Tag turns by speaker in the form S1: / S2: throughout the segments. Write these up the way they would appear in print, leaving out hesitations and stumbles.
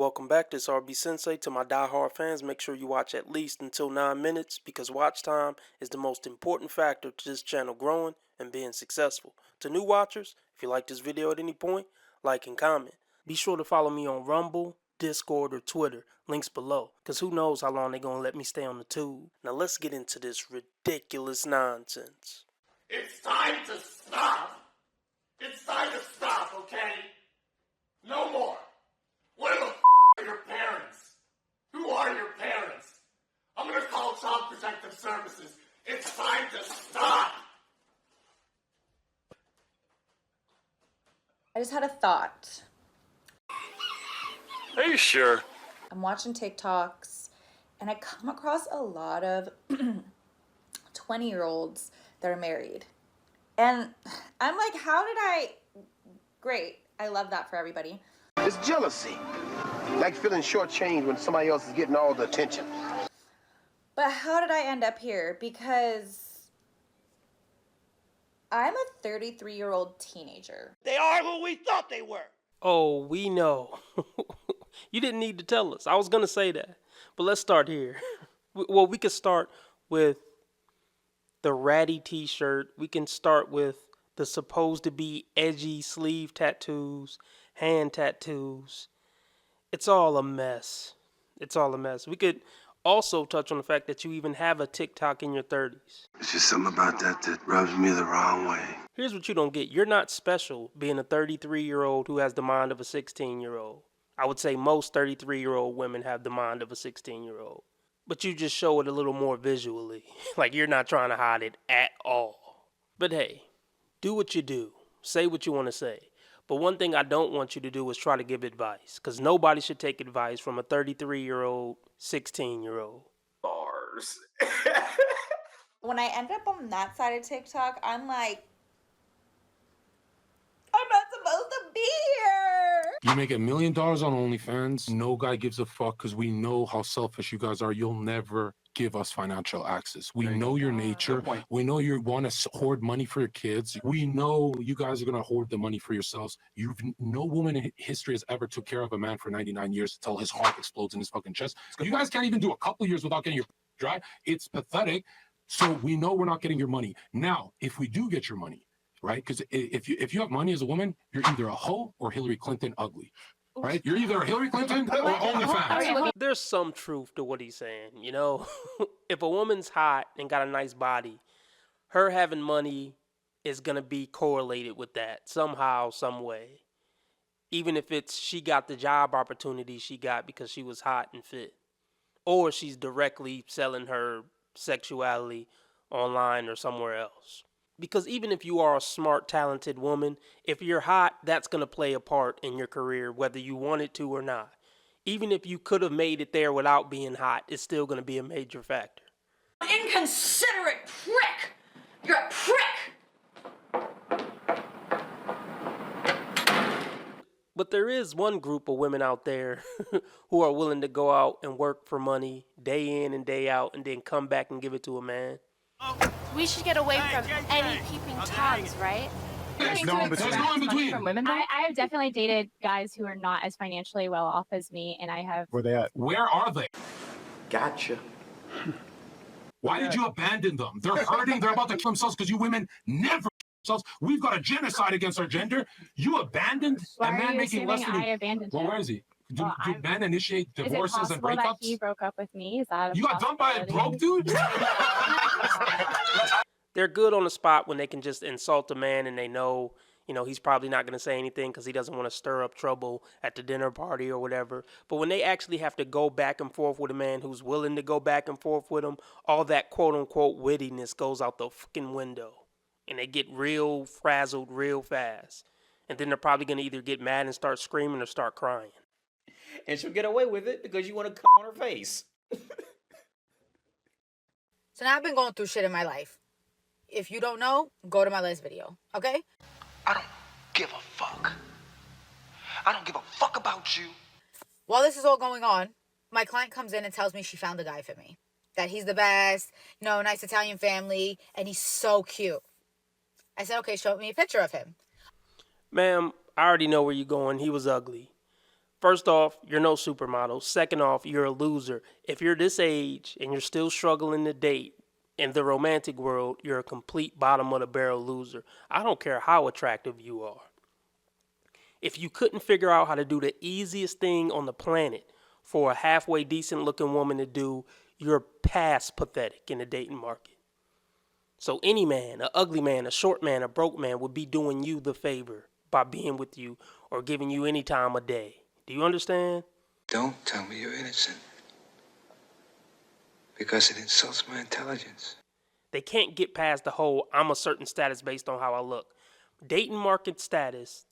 S1: Welcome back, this RB Sensei. To my diehard fans, make sure you watch at least until 9 minutes because watch time is the most important factor to this channel growing and being successful. To new watchers, if you like this video at any point, like and comment. Be sure to follow me on Rumble, Discord, or Twitter, links below, because who knows how long they're going to let me stay on the tube. Now let's get into this ridiculous nonsense.
S2: It's time to stop! It's time to stop, okay? No more! Where the are your parents? Who are your parents? I'm gonna call Child Protective Services. It's time to stop!
S3: I just had a thought.
S1: Are you sure?
S3: I'm watching TikToks and I come across a lot of 20-year-olds that are married. And I'm like, great, I love that for everybody.
S4: It's jealousy. Like feeling shortchanged when somebody else is getting all the attention.
S3: But how did I end up here? Because I'm a 33-year-old teenager.
S2: They are who we thought they were!
S1: Oh, we know. You didn't need to tell us. I was going to say that. But let's start here. Well, we could start with the ratty t-shirt. We can start with the supposed to be edgy sleeve tattoos, hand tattoos. It's all a mess. It's all a mess. We could also touch on the fact that you even have a TikTok in your 30s.
S5: It's just something about that rubs me the wrong way.
S1: Here's what you don't get. You're not special being a 33-year-old who has the mind of a 16-year-old. I would say most 33-year-old women have the mind of a 16-year-old. But you just show it a little more visually. Like you're not trying to hide it at all. But hey, do what you do. Say what you want to say. But one thing I don't want you to do is try to give advice. Because nobody should take advice from a 33-year-old, 16-year-old.
S2: Bars.
S3: When I end up on that side of TikTok, I'm like, I'm not supposed to be here.
S6: You make $1 million on OnlyFans. No guy gives a fuck because we know how selfish you guys are. You'll never give us financial access. We know your nature. We know you want to hoard money for your kids. We know you guys are going to hoard the money for yourselves. No woman in history has ever took care of a man for 99 years until his heart explodes in his fucking chest. You guys can't even do a couple years without getting your dry. It's pathetic. So we know we're not getting your money. Now, if we do get your money, right? Because if you have money as a woman, you're either a hoe or Hillary Clinton ugly, right? You're either Hillary Clinton or OnlyFans.
S1: There's some truth to what he's saying, you know? If a woman's hot and got a nice body, her having money is going to be correlated with that somehow, some way. Even if it's she got the job opportunity she got because she was hot and fit. Or she's directly selling her sexuality online or somewhere else. Because even if you are a smart, talented woman, if you're hot, that's going to play a part in your career, whether you want it to or not. Even if you could have made it there without being hot, it's still going to be a major factor.
S7: Inconsiderate prick! You're a prick!
S1: But there is one group of women out there who are willing to go out and work for money day in and day out and then come back and give it to a man.
S8: We should get away from any peeping toms, right?
S6: There's no in between.
S9: From women, I have definitely dated guys who are not as financially well off as me, and I have.
S6: Where they at? Where are they?
S2: Gotcha.
S6: Why did you abandon them? They're hurting. They're about to kill themselves because you women never kill themselves. We've got a genocide against our gender. You abandoned a man making less than
S9: I abandoned him?
S6: Where is he? Do men initiate divorces and breakups?
S9: That he broke up with me? Is that
S6: you got done by a broke dude?
S1: They're good on the spot when they can just insult a man and they know, he's probably not going to say anything because he doesn't want to stir up trouble at the dinner party or whatever. But when they actually have to go back and forth with a man who's willing to go back and forth with him, all that quote-unquote wittiness goes out the fucking window. And they get real frazzled real fast. And then they're probably going to either get mad and start screaming or start crying.
S10: And she'll get away with it because you want to come on her face.
S7: So now I've been going through shit in my life. If you don't know, go to my last video, okay?
S4: I don't give a fuck. I don't give a fuck about you.
S7: While this is all going on, my client comes in and tells me she found a guy for me. That he's the best, nice Italian family, and he's so cute. I said, okay, show me a picture of him.
S1: Ma'am, I already know where you're going. He was ugly. First off, you're no supermodel. Second off, you're a loser. If you're this age and you're still struggling to date in the romantic world, you're a complete bottom of the barrel loser. I don't care how attractive you are. If you couldn't figure out how to do the easiest thing on the planet for a halfway decent looking woman to do, you're past pathetic in the dating market. So any man, an ugly man, a short man, a broke man would be doing you the favor by being with you or giving you any time of day. Do you understand?
S5: Don't tell me you're innocent. Because it insults my intelligence.
S1: They can't get past the whole I'm a certain status based on how I look. Dating market status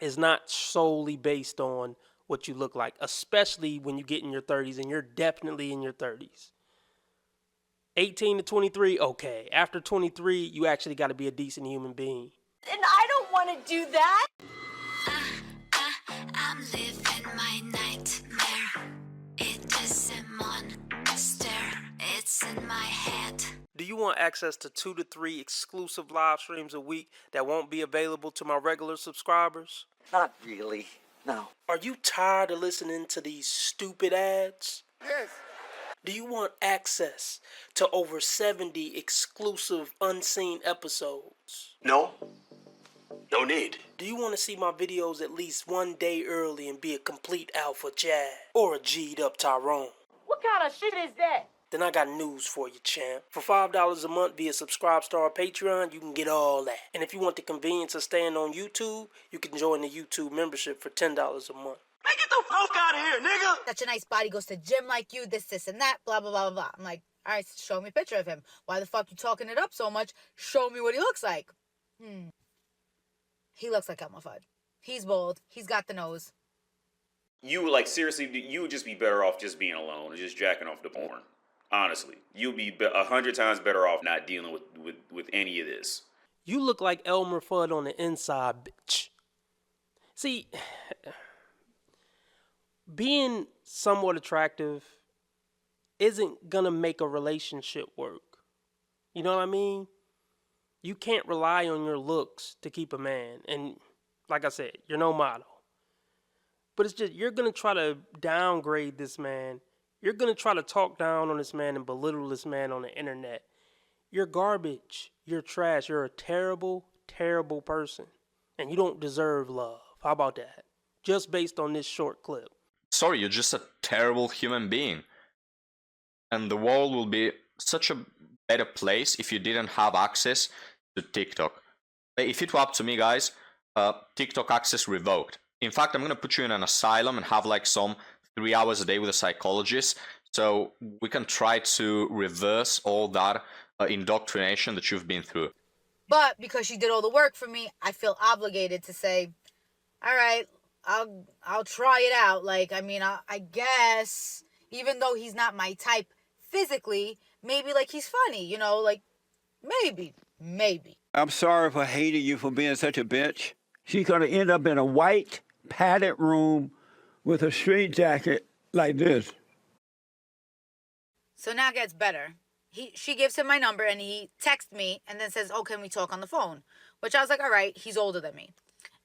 S1: is not solely based on what you look like, especially when you get in your 30s, and you're definitely in your 30s. 18 to 23, okay. After 23, you actually got to be a decent human being.
S8: And I don't want to do that.
S11: I'm living my nightmare. It is a monster. It's in my head.
S1: Do you want access to 2 to 3 exclusive live streams a week that won't be available to my regular subscribers?
S12: Not really, no.
S1: Are you tired of listening to these stupid ads?
S12: Yes.
S1: Do you want access to over 70 exclusive unseen episodes?
S12: No. No need.
S1: Do you want to see my videos at least one day early and be a complete alpha Chad or a G'd up Tyrone?
S8: What kind of shit is that?
S1: Then I got news for you, champ. For $5 a month via Subscribe Star or Patreon, you can get all that. And if you want the convenience of staying on YouTube, you can join the YouTube membership for $10 a month.
S12: Man, get the fuck out of here, nigga!
S7: Such a nice body, goes to gym like you, this, and that, blah, blah, blah, blah. I'm like, all right, show me a picture of him. Why the fuck you talking it up so much? Show me what he looks like. He looks like Elmer Fudd. He's bald. He's got the nose.
S13: You, like, seriously, you would just be better off just being alone and just jacking off the porn. Honestly. You'd be 100 times better off not dealing with any of this.
S1: You look like Elmer Fudd on the inside, bitch. See, being somewhat attractive isn't gonna make a relationship work. You know what I mean? You can't rely on your looks to keep a man. And like I said, you're no model. But it's just, you're gonna try to downgrade this man. You're gonna try to talk down on this man and belittle this man on the internet. You're garbage. You're trash. You're a terrible, terrible person. And you don't deserve love. How about that? Just based on this short clip.
S14: Sorry, you're just a terrible human being. And the world will be such a better place if you didn't have access to TikTok. If it were up to me, guys, TikTok access revoked. In fact, I'm gonna put you in an asylum and have like some 3 hours a day with a psychologist, so we can try to reverse all that indoctrination that you've been through.
S7: But because she did all the work for me, I feel obligated to say, all right, I'll try it out. Like, I mean, I guess, even though he's not my type physically, maybe like he's funny, you know, like maybe.
S15: I'm sorry for hating you for being such a bitch. She's gonna end up in a white padded room with a straight jacket like this.
S7: So now it gets better. She gives him my number and he texts me and then says, oh, can we talk on the phone? Which I was like, all right, he's older than me.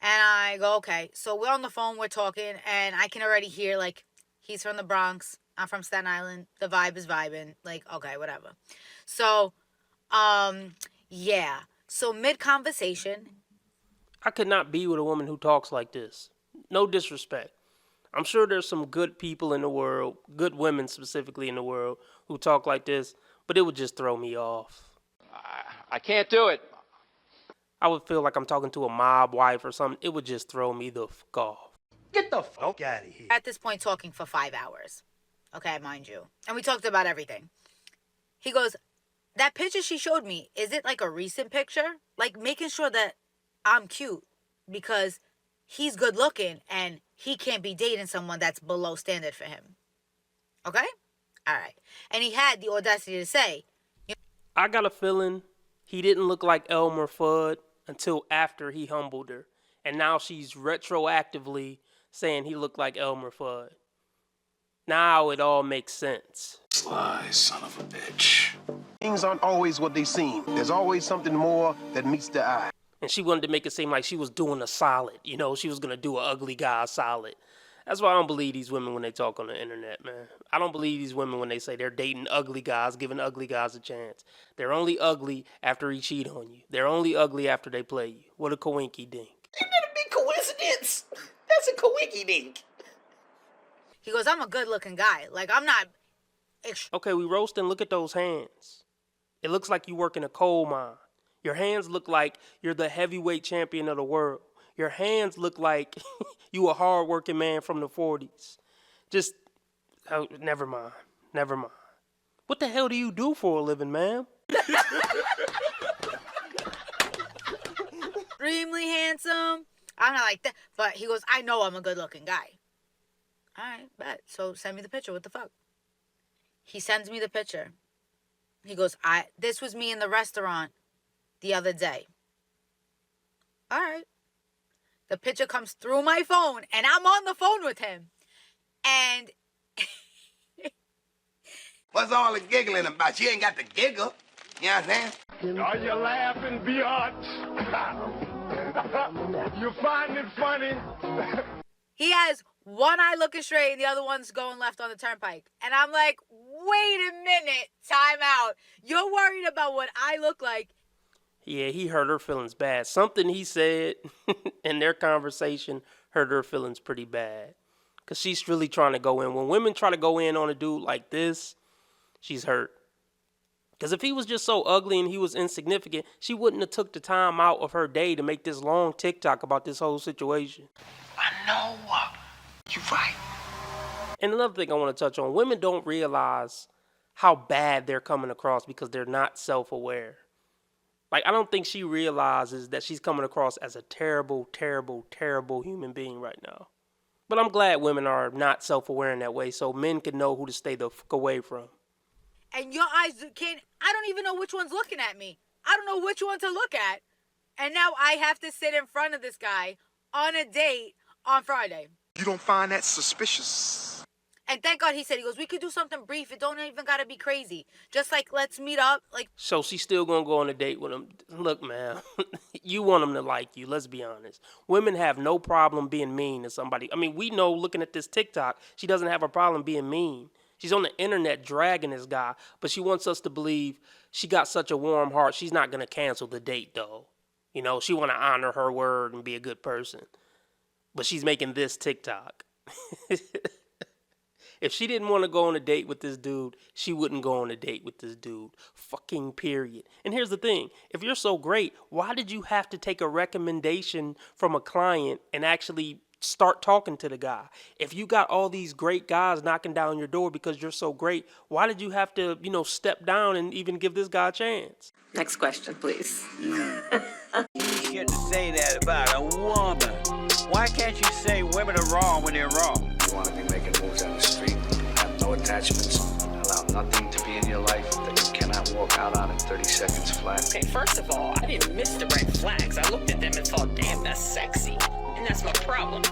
S7: And I go, okay. So we're on the phone, we're talking, and I can already hear, like, he's from the Bronx, I'm from Staten Island, the vibe is vibing, like, okay, whatever. So, yeah. So mid-conversation.
S1: I could not be with a woman who talks like this. No disrespect. I'm sure there's some good people in the world, good women specifically in the world, who talk like this, but it would just throw me off.
S16: I can't do it.
S1: I would feel like I'm talking to a mob wife or something. It would just throw me the fuck off.
S4: Get the fuck out of here.
S7: At this point, talking for 5 hours. Okay, mind you. And we talked about everything. He goes, that picture she showed me, is it like a recent picture? Like making sure that I'm cute because he's good looking and he can't be dating someone that's below standard for him. Okay? All right. And he had the audacity to say,
S1: I got a feeling he didn't look like Elmer Fudd until after he humbled her. And now she's retroactively saying he looked like Elmer Fudd. Now it all makes sense.
S5: Sly son of a bitch.
S4: Things aren't always what they seem. There's always something more that meets the eye.
S1: And she wanted to make it seem like she was doing a solid. You know, she was going to do an ugly guy a solid. That's why I don't believe these women when they talk on the internet, man. I don't believe these women when they say they're dating ugly guys, giving ugly guys a chance. They're only ugly after he cheat on you. They're only ugly after they play you. What a coinky dink.
S10: Ain't that a big coincidence? That's a coinky dink.
S7: He goes, I'm a good looking guy. Like, I'm not.
S1: Okay, we roasting. Look at those hands. It looks like you work in a coal mine. Your hands look like you're the heavyweight champion of the world. Your hands look like you a hard-working man from the 40s. Just, oh, never mind. Never mind. What the hell do you do for a living, ma'am?
S7: Extremely handsome. I'm not like that. But he goes, I know I'm a good-looking guy. All right, bet. So send me the picture. What the fuck? He sends me the picture. He goes, this was me in the restaurant the other day. All right. The picture comes through my phone, and I'm on the phone with him. And
S4: What's all the giggling about? You ain't got to giggle. You understand?
S2: Are you laughing, biatch? You find it funny?
S7: he has one eye looking straight and the other one's going left on the turnpike. And I'm like, wait a minute, time out. You're worried about what I look like.
S1: Yeah, he hurt her feelings bad. Something he said in their conversation hurt her feelings pretty bad. Because she's really trying to go in. When women try to go in on a dude like this, she's hurt. Because if he was just so ugly and he was insignificant, she wouldn't have took the time out of her day to make this long TikTok about this whole situation.
S4: I know. You're right.
S1: And another thing I want to touch on, women don't realize how bad they're coming across because they're not self-aware. Like, I don't think she realizes that she's coming across as a terrible, terrible, terrible human being right now. But I'm glad women are not self-aware in that way so men can know who to stay the fuck away from.
S7: And your eyes can't, I don't even know which one's looking at me. I don't know which one to look at. And now I have to sit in front of this guy on a date on Friday.
S4: You don't find that suspicious?
S7: And thank God he said, he goes, we could do something brief. It don't even gotta be crazy. Just like, let's meet up. Like,
S1: so she's still gonna go on a date with him. Look, man, you want him to like you. Let's be honest. Women have no problem being mean to somebody. I mean, we know looking at this TikTok, she doesn't have a problem being mean. She's on the internet dragging this guy, but she wants us to believe she got such a warm heart. She's not gonna cancel the date though. You know, she want to honor her word and be a good person. But she's making this TikTok. If she didn't want to go on a date with this dude, she wouldn't go on a date with this dude. Fucking period. And here's the thing. If you're so great, why did you have to take a recommendation from a client and actually start talking to the guy? If you got all these great guys knocking down your door because you're so great, why did you have to, step down and even give this guy a chance?
S17: Next question, please.
S15: You shouldn't say that about a woman. Why can't you say women are wrong when they're wrong?
S5: You want to be making moves on the street, have no attachments, allow nothing to be in your life that you cannot walk out on in 30 seconds flat.
S17: Okay, first of all, I didn't miss the red flags. I looked at them and thought, damn, that's sexy. And that's my problem.